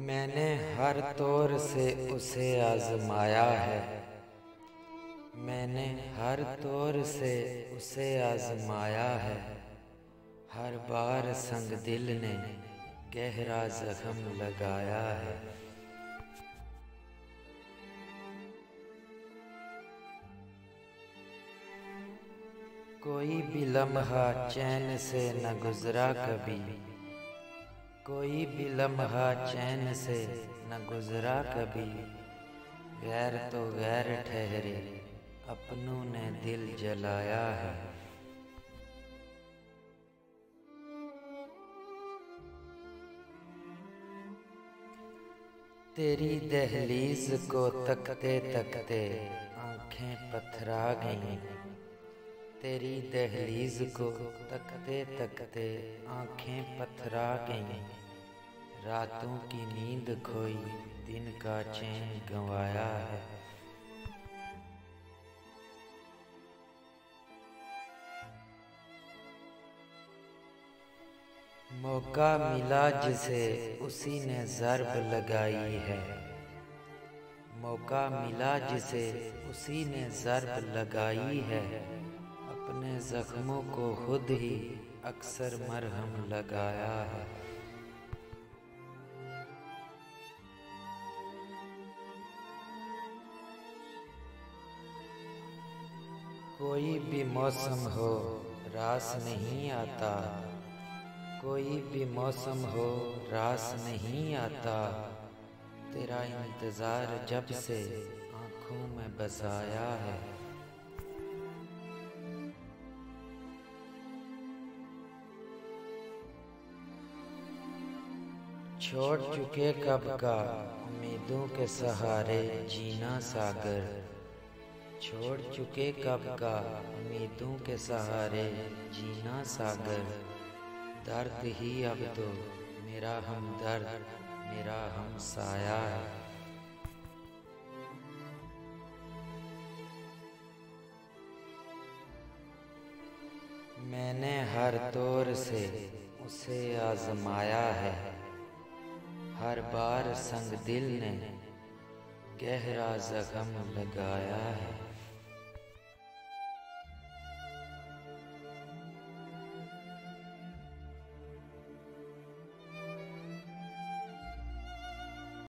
मैंने हर तौर से उसे आजमाया है। मैंने हर तौर से उसे आजमाया है। हर बार संग दिल ने गहरा जख्म लगाया है। कोई भी लम्हा चैन से न गुजरा कभी। कोई भी लम्हा चैन से न गुजरा कभी। गैर तो गैर ठहरे, अपनों ने दिल जलाया है। तेरी दहलीज को तकते तकते आंखें पथरा गईं। तेरी दहलीज को तकते तकते आंखें पथरा गईं। रातों की नींद खोई, दिन का चैन गंवाया है। मौका मिला जिसे उसी ने ज़र्ब लगाई है। मौका मिला जिसे उसी ने ज़र्ब लगाई है। अपने जख्मों को खुद ही अक्सर मरहम लगाया है। कोई भी मौसम हो रास नहीं आता। कोई भी मौसम हो रास नहीं आता। तेरा इंतज़ार जब से आँखों में बसाया है। छोड़ चुके कब का उम्मीदों के सहारे जीना सागर। छोड़ चुके कब का उम्मीदों के सहारे जीना सागर। दर्द ही अब तो मेरा हमदर्द, मेरा हमसाया है। मैंने हर तौर से उसे आजमाया है। हर बार संग दिल ने गहरा जख्म लगाया है।